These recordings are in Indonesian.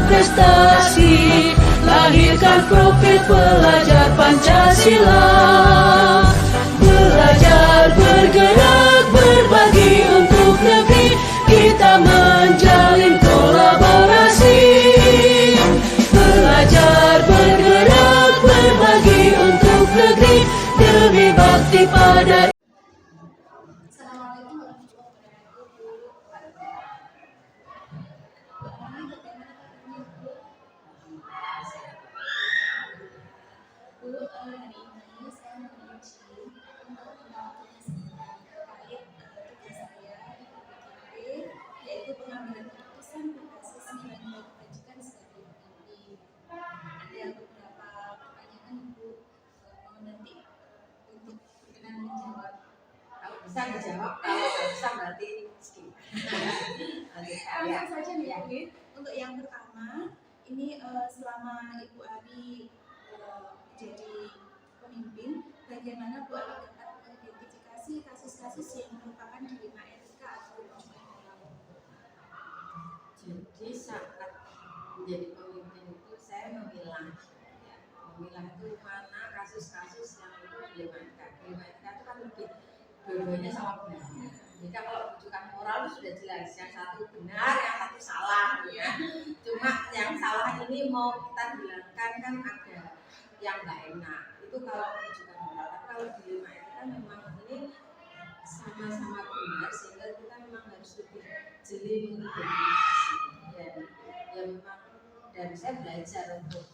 berprestasi, lahirkan profil pelajar Pancasila. Belajar, bergerak, berbagi untuk negeri, kita menjalin kolaborasi. Belajar, bergerak, berbagi untuk negeri, demi bakti pada yaitu pengambilan keputusan berbasis nilai kebajikan sebagai pemimpin. Ada beberapa pertanyaan Ibu, mau nanti untuk berkenan menjawab. Kalau bisa dijawab, kalau nggak bisa berarti skip. Langsung saja nih Bu. Untuk yang pertama, ini selama Ibu Ari menjadi pemimpin, bagaimana Bu Ari dapat mengidentifikasi kasus-kasus yang merupakan dilema etika atau perjuangan moral? Jadi saat menjadi pemimpin itu saya memilah itu mana kasus-kasus yang itu dilema etika itu kan lebih dua-duanya sama benar. Jadi kalau rujukan moral itu sudah jelas, yang satu benar, yang satu salah, ya. Cuma yang salah ini mau kita hilangkan kan ada yang nggak enak. Itu kalau rujukan moral. Tapi kalau dilema etika memang ini sama-sama benar, sehingga kita memang harus lebih jeli mengidentifikasi. Ya memang, dan saya belajar untuk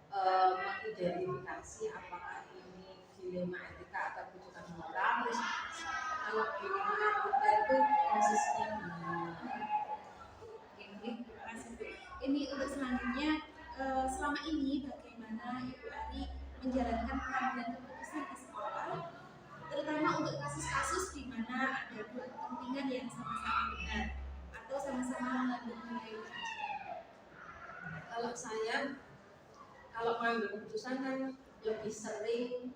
mengidentifikasi apakah ini dilema etika atau rujukan moral. Terus kalau dilema etika itu posisinya ini untuk selanjutnya, selama ini bagaimana Ibu Ari menjalankan pengambilan keputusan di sekolah, terutama untuk kasus-kasus di mana ada dua kepentingan yang sama-sama benar atau sama-sama mengandung nilai kebajikan. Kalau saya, kalau mengambil keputusan kan lebih sering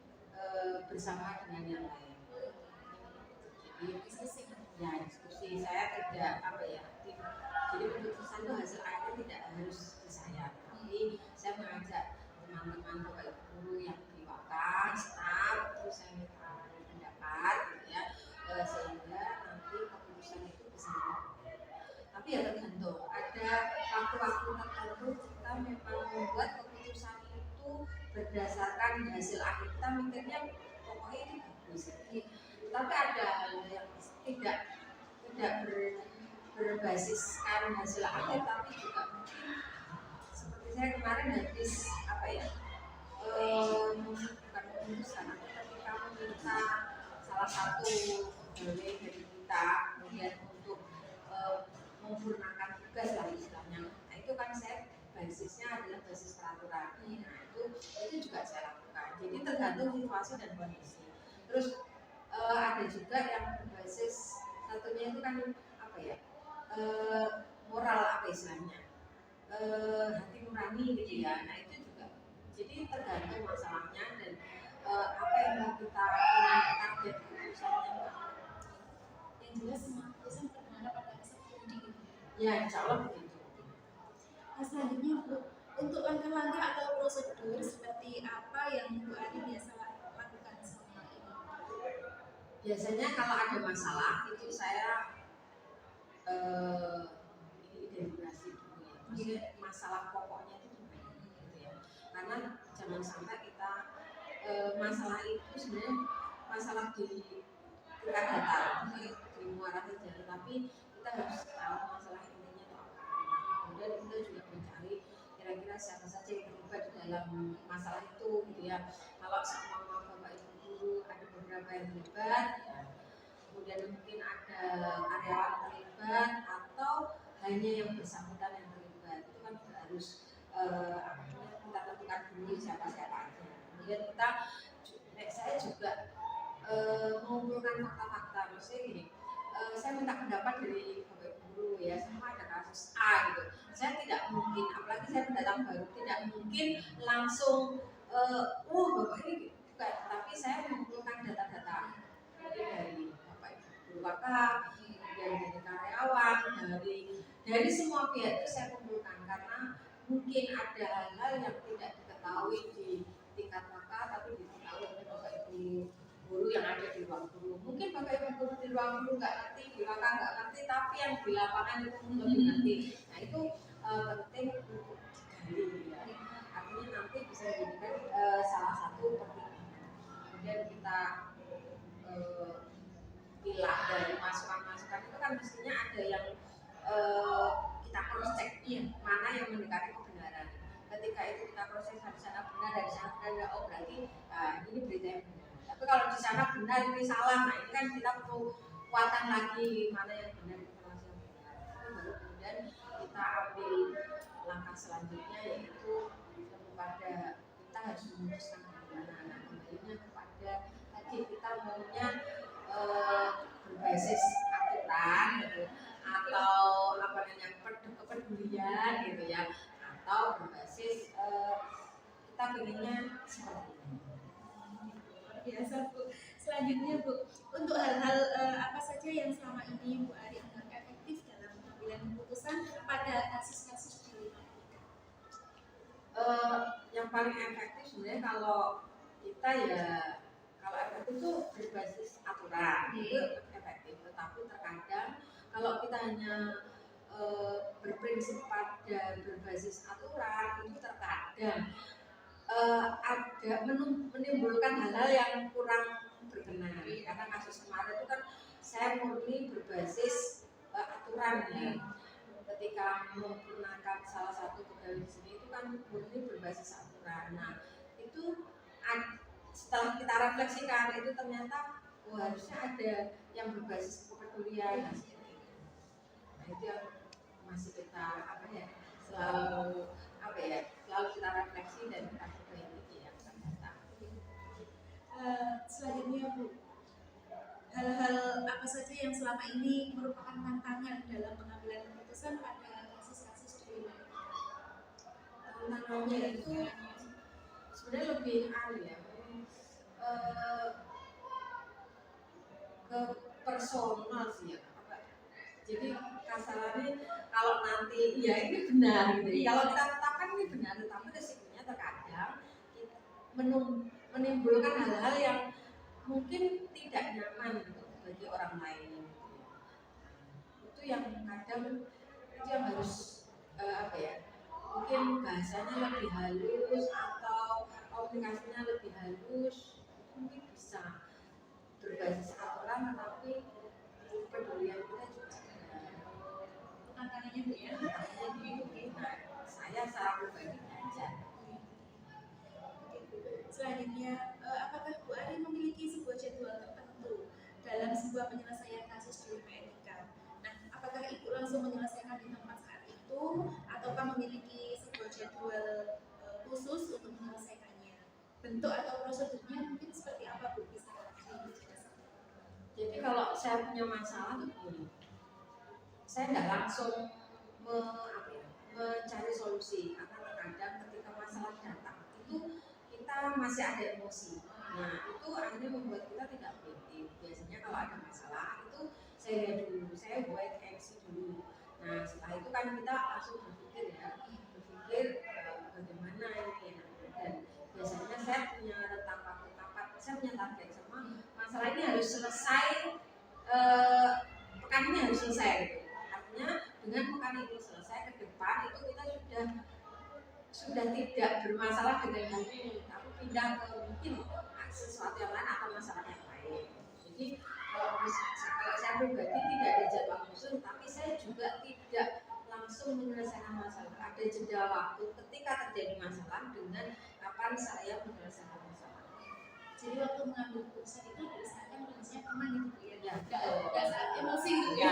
bersama dengan yang lain. Jadi diskusi saya tidak jadi keputusan itu hasil akhirnya tidak harus di saya, tapi saya mengajak teman-teman bapak guru yang di wakaf, staf, terus saya minta pendapat, gitu ya, sehingga nanti keputusan itu bisa diambil. Tapi ya tergantung, ada waktu-waktu tertentu kita memang membuat keputusan itu berdasarkan hasil akhir, kita mikirnya pokoknya ini bagus. Tapi ada hal yang tidak berbasiskan hasil akhir, tapi juga mungkin seperti saya kemarin habis bukan keputusan, tapi ketika meminta salah satu pegawai dari kita kemudian untuk memurnakan tugas lah istilahnya. Nah itu kan saya basisnya adalah basis peraturan. Nah itu juga saya lakukan. Jadi tergantung situasi dan kondisi. Terus ada juga yang berbasis satunya itu kan moral istilahnya, hati nurani gitu ya. Nah itu juga jadi tergantung masalahnya dan apa yang mau kita target keputusannya. Yang jelas semua keputusan bermuara pada rasa pribadi. Ya insya Allah begitu. Selanjutnya Bu, untuk langkah-langkah atau prosedur seperti apa yang Bu Ari biasa lakukan selama ini? Biasanya kalau ada masalah itu saya identifikasi dulu ya, maksudnya masalah pokoknya itu gimana gitu ya, karena jangan sampai kita masalah itu sebenarnya masalah di tingkat datar, di muara saja, tapi kita harus tahu masalah intinya itu apa. Kemudian kita juga mencari kira-kira siapa saja yang terlibat di dalam masalah itu gitu ya. Kalau semua bapak ibu guru ada beberapa yang terlibat ya, kemudian mungkin ada karyawan terlibat atau hanya yang bersangkutan yang terlibat, itu kan harus kita tentukan dulu siapa-siapa aja. Kemudian saya juga mengumpulkan fakta-fakta, maksudnya gini, saya minta pendapat dari bapak guru ya, semua ada kasus A gitu, saya tidak mungkin, apalagi saya pendatang baru, tidak mungkin langsung bapak ini bukan, tapi saya mengumpulkan data-data dari bapak ibu wakaf, dari karyawan, dari semua pihak itu saya kumpulkan, karena mungkin ada hal-hal yang tidak diketahui di tingkat kakak tapi diketahui oleh bapak ibu guru yang ada di ruang guru. Mungkin bapak ibu guru di ruang guru nggak ngerti, di kakak nggak ngerti, tapi yang di lapangan itu lebih ngerti. Nah itu penting untuk digali ya. Artinya nanti bisa dijadikan salah satu pertimbangan. Kemudian kita pilah dari masukan-masukan itu kan mestinya ada yang kita cross check mana yang mendekati kebenaran. Ketika itu kita proses dari sana benar, dari sana benar, oh berarti ini berita yang benar. Tapi kalau di sana benar ini salah, nah ini kan kita perlu kuatan lagi mana yang benar informasi yang benar. Itu baru kemudian kita ambil langkah selanjutnya yaitu kepada kita harus memutuskan bagaimana. Nah kembalinya kepada tadi kita maunya berbasis aturan gitu, atau apa namanya kepedulian gitu ya, atau berbasis kita pengennya seperti ini. Biasa Bu. Selanjutnya Bu, untuk hal-hal apa saja yang selama ini Bu Ari anggap efektif dalam pengambilan keputusan pada kasus-kasus di Lima Etika? Yang paling efektif sebenarnya kalau kita ya kalau efektif itu berbasis aturan itu efektif, tetapi terkadang kalau kita hanya berprinsip pada berbasis aturan itu terkadang agak menimbulkan hal-hal yang kurang berkenan. Karena kasus kemarin itu kan saya murni berbasis aturan ya. Ketika menggunakan salah satu pegawai di sini itu kan murni berbasis aturan. Nah itu setelah kita refleksikan itu ternyata harusnya ada yang berbasis kepedulian. Nah itu yang masih kita selalu kita refleksi dan kita perbaiki yang ternyata. Selanjutnya Bu, hal-hal apa saja yang selama ini merupakan tantangan dalam pengambilan keputusan pada kasus-kasus di Lima Etika? Tantangannya itu sebenarnya lebih ke personal sih ya. Jadi kasarannya kalau nanti ya ini benar gitu. Kalau kita tetapkan ini benar, tetapi resikonya terkadang menimbulkan hal-hal yang mungkin tidak nyaman gitu bagi orang lain. Itu yang kadang itu yang harus mungkin bahasanya lebih halus atau komunikasinya lebih halus, mungkin bisa berbasis aturan tetapi kepedulian kita juga Tantangannya Bu ya. Saya secara pribadi belajar. Selanjutnya, apakah Bu Ari memiliki sebuah jadwal tertentu dalam sebuah penyelesaian kasus di Lima Etika? Nah, apakah Ibu langsung menyelesaikan di tempat saat itu, ataukah memiliki sebuah jadwal khusus untuk menyelesaikannya? Bentuk atau prosedurnya mungkin seperti apa Bu? Bisa dijelaskan? Jadi kalau saya punya masalah begini, saya tidak langsung mencari solusi karena terkadang ketika masalah datang itu kita masih ada emosi. Nah itu akhirnya membuat kita tidak objektif. Biasanya kalau ada masalah itu saya lihat dulu, saya buat aksi dulu. Nah setelah itu kan kita langsung berpikir bagaimana ini. Dan biasanya saya punya rentang waktu kapan, saya punya target sama masalah ini harus selesai, pekan ini harus selesai gitu. Artinya dengan pekan ini selesai ke depan itu kita sudah tidak bermasalah dengan yang ini, tapi pindah ke mungkin sesuatu yang lain atau masalah yang lain. Jadi kalau saya pribadi tidak ada jadwal khusus, tapi saya juga tidak langsung menyelesaikan masalah. Ada jeda waktu ketika terjadi masalah dengan kapan saya menyelesaikan masalah. Jadi waktu mengambil keputusan itu berdasarkan kondisinya aman gitu Bu ya? Ya, Nggak saat emosi gitu ya?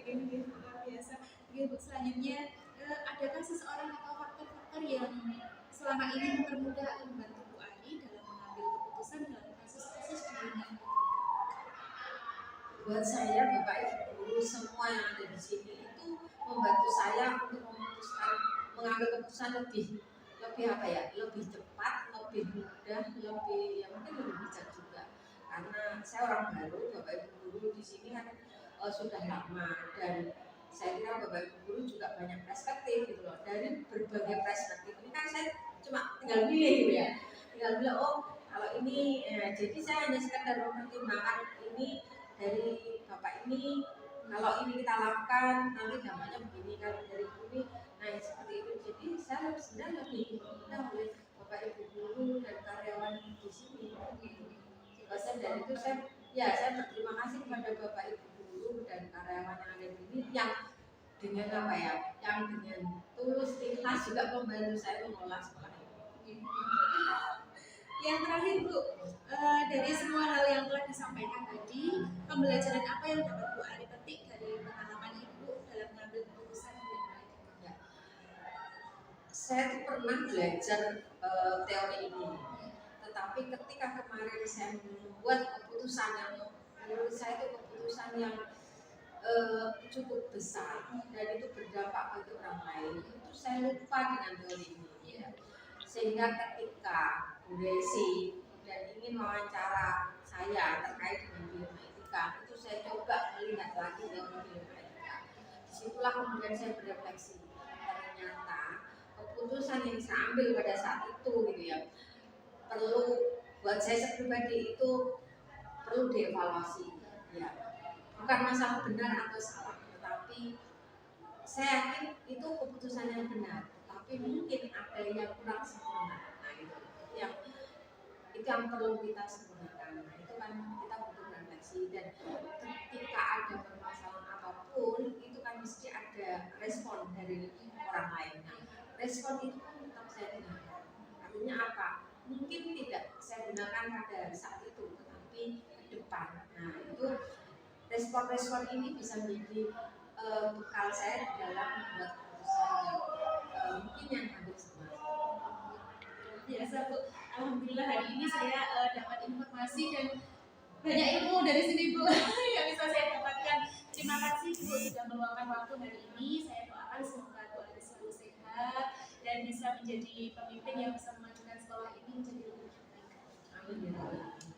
Gini, luar biasa. Bu, selanjutnya, adakah seseorang atau faktor-faktor yang selama ini mempermudah atau membantu Bu Ari dalam mengambil keputusan dalam kasus-kasus di Lima Etika? Buat saya, Bapak Ibu guru semua yang ada di sini itu membantu saya untuk memutuskan mengambil keputusan lebih lebih cepat, lebih mudah, mungkin lebih bijak juga. Karena saya orang baru, Bapak Ibu guru di sini kan sudah lama dan saya kira Bapak Ibu guru juga banyak perspektif gitu loh, dari berbagai perspektif ini kan saya cuma tinggal pilih gitu ya, tinggal bilang oh kalau ini jadi saya hanya sekedar mempertimbangkan ini dari Bapak ini, kalau ini kita lakukan nanti dampaknya begini, kalau dari ini nah seperti itu. Jadi saya sebenarnya lebih diminta oleh Bapak Ibu guru dan karyawan di sini gitu. Dan itu saya berterima kasih kepada Bapak Ibu guru dan karyawan yang ada di sini yang dengan apa ya, yang dengan tulus ikhlas juga membantu saya mengelola sekolah ini. Yang terakhir Bu, dari semua hal yang telah disampaikan tadi, pembelajaran apa yang dapat Bu Ari petik dari pengalaman Ibu dalam mengambil keputusan di Malaysia? Ya. Saya tuh pernah belajar teori ini, tetapi ketika kemarin saya membuat keputusan yang menurut saya itu keputusan yang cukup besar dan itu berdampak bagi orang lain, itu saya lupa dengan teori ini ya. Sehingga ketika Bu Desi dan ingin wawancara saya terkait dengan dilema etika, itu saya coba melihat lagi teori dilema etika. Disitulah kemudian saya berefleksi, ternyata keputusan yang saya ambil pada saat itu gitu ya, perlu buat saya pribadi itu perlu dievaluasi ya. Bukan masalah benar atau salah, tetapi saya yakin itu keputusan yang benar, tapi mungkin ada yang kurang sempurna. Nah itu yang perlu kita sempurnakan. Nah itu kan kita butuh refleksi, dan ketika ada permasalahan apapun itu kan mesti ada respon dari orang lain. Nah respon itu kan tetap saya gunakan. Artinya apa? Mungkin tidak saya gunakan pada saat itu, tetapi ke depan. Nah itu respon-respon ini bisa menjadi bekal saya di dalam membuat keputusan mungkin yang hampir sama. Biasa Bu, alhamdulillah hari ini saya dapat informasi dan banyak ilmu dari sini Bu yang bisa saya dapatkan. Terima kasih Bu sudah meluangkan waktu hari ini. Saya doakan semoga Bu Ari selalu sehat dan bisa menjadi pemimpin yang bisa memajukan sekolah ini menjadi lebih baik. Amin.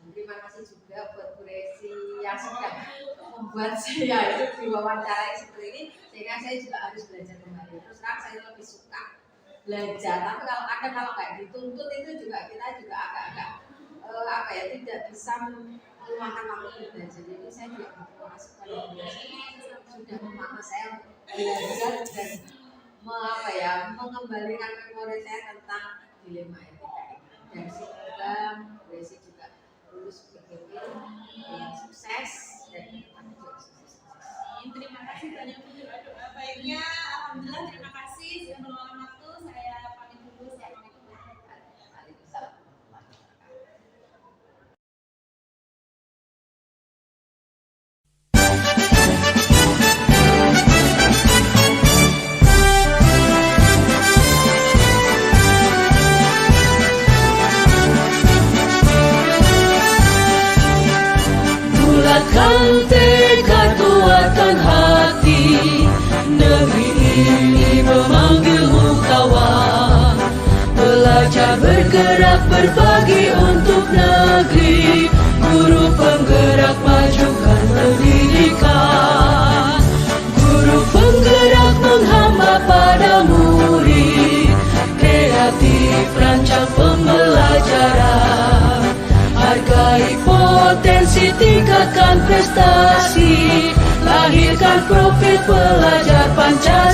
Terima kasih juga buat Bu Desi yang sudah membuat saya itu diwawancarai seperti ini, sehingga saya juga harus belajar kembali. Terus terang saya lebih suka belajar, tapi kalau nggak dituntut itu juga kita juga agak-agak apa ya, tidak bisa meluangkan waktu belajar. Jadi saya juga berterima kasih kepada Bu Desi sudah memaksa saya untuk belajar dan mengembalikan memori saya tentang dilema etika ini. Dan semoga Bu Desi juga lulus PGP dengan sukses dan sukses. Terima kasih banyak Bu, doa baiknya. Alhamdulillah, terima kasih sudah meluangkan waktu. Saya pamit dulu. Assalamualaikum warahmatullahi wabarakatuh. Bulatkan tekad, kuatkan hati, negeri ini memanggilmu kawan. Belajar bergerak berbagi untuk negeri, guru penggerak majukan pendidikan. Guru penggerak menghamba pada murid, kreatif rancang pembelajaran. Hargai potensi, tingkatkan prestasi, lahirkan profil pelajar Pancasila.